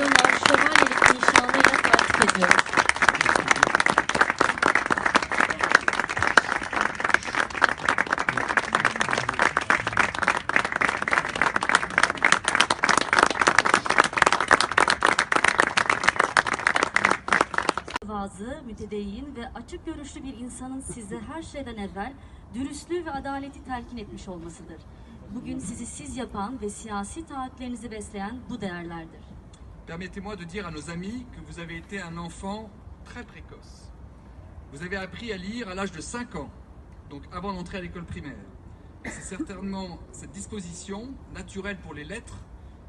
d'honneur şövalyelik nişanıyla takip ediyor. Mütevazı, mütedeyyin ve açık görüşlü bir insanın size her şeyden evvel dürüstlüğü ve adaleti telkin etmiş olmasıdır. Bugün sizi siz yapan ve siyasi taahhütlerinizi besleyen bu değerlerdir. Permettez-moi de dire à nos amis que vous avez été un enfant très précoce. Vous avez appris à lire à l'âge de 5 ans, donc avant d'entrer à l'école primaire. C'est certainement cette disposition naturelle pour les lettres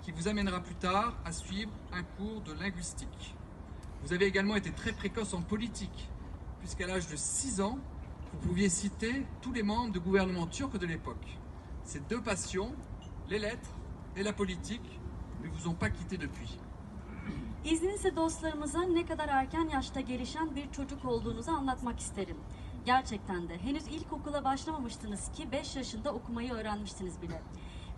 qui vous amènera plus tard à suivre un cours de linguistique. Vous avez également été très précoce en politique, puisqu'à l'âge de 6 ans, vous pouviez citer tous les membres du gouvernement turc de l'époque. Ces deux passions, les lettres et la politique, ne vous ont pas quitté depuis. İzninizle dostlarımıza ne kadar erken yaşta gelişen bir çocuk olduğunuzu anlatmak isterim. Gerçekten de henüz ilkokula başlamamıştınız ki 5 yaşında okumayı öğrenmiştiniz bile.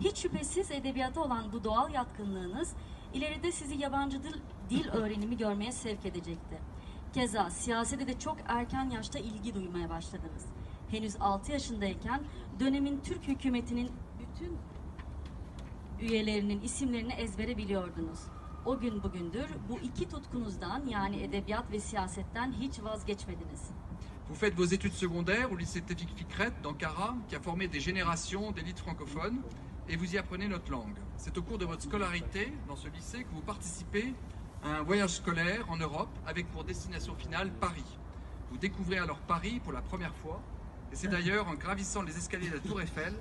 Hiç şüphesiz edebiyata olan bu doğal yatkınlığınız ileride sizi yabancı dil öğrenimi görmeye sevk edecekti. Keza siyasete de çok erken yaşta ilgi duymaya başladınız. Henüz 6 yaşındayken dönemin Türk hükümetinin bütün üyelerinin isimlerini ezbere biliyordunuz. O gün bugündür bu iki tutkunuzdan yani edebiyat ve siyasetten hiç vazgeçmediniz. Vous faites vos études secondaires au lycée Tevfik Fikret d'Ankara, qui a formé des générations d'élites francophones, et vous y apprenez notre langue. C'est au cours de votre scolarité dans ce lycée que vous participez à un voyage scolaire en Europe avec pour destination finale Paris. Vous découvrez alors Paris pour la première fois, et c'est d'ailleurs en gravissant les escaliers de la Tour Eiffel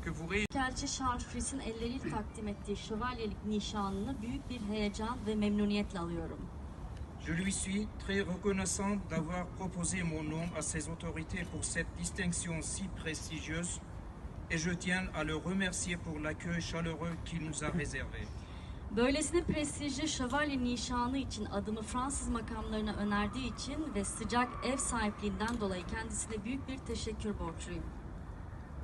que vous réussissez. Kelçi Charles Fritz'in elleriyle takdim ettiği şövalyelik nişanını büyük bir heyecan ve memnuniyetle alıyorum. Je lui suis très reconnaissant d'avoir proposé mon nom à ses autorités pour cette distinction si prestigieuse et je tiens à le remercier pour l'accueil chaleureux qu'il nous a réservé. Böylesine prestijli şövalye nişanı için adımı Fransız makamlarına önerdiği için ve sıcak ev sahipliğinden dolayı kendisine büyük bir teşekkür borçluyum.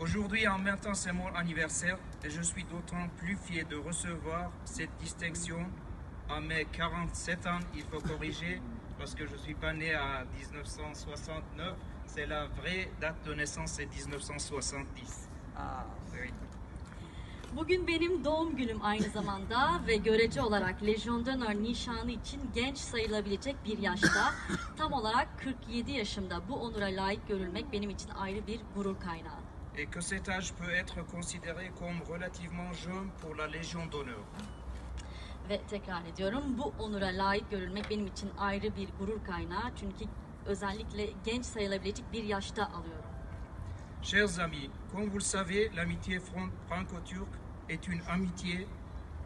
Aujourd'hui, en même temps, c'est mon anniversaire et je suis d'autant plus fier de recevoir cette distinction. À mes 47 ans, il faut corriger parce que je ne suis pas né à 1969. C'est la vraie date de naissance, c'est 1970. Ah, oui. Bugün benim doğum günüm aynı zamanda ve görece olarak Legion d'Honneur nişanı için genç sayılabilecek bir yaşta, tam olarak 47 yaşımda bu onura layık görülmek benim için ayrı bir gurur kaynağı. Et que cet âge peut être considéré comme relativement jeune pour la Légion d'Honneur. Ve tekrar ediyorum, bu onura layık görülmek benim için ayrı bir gurur kaynağı çünkü özellikle genç sayılabilecek bir yaşta alıyorum. Chers amis, comme vous le savez, l'amitié franco-turque est une amitié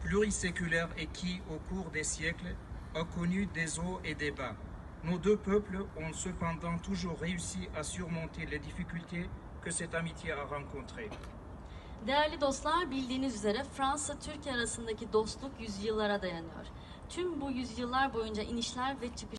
pluriséculaire et qui, au cours des siècles, a connu des hauts et des bas. Nos deux peuples ont cependant toujours réussi à surmonter les difficultés que cette amitié a rencontrées. Değerli dostlar, bildiğiniz üzere Fransa-Türkiye arasındaki dostluk yüzyıllara dayanıyor. Tüm bu yüzyıllar boyunca inişler ve çıkışlar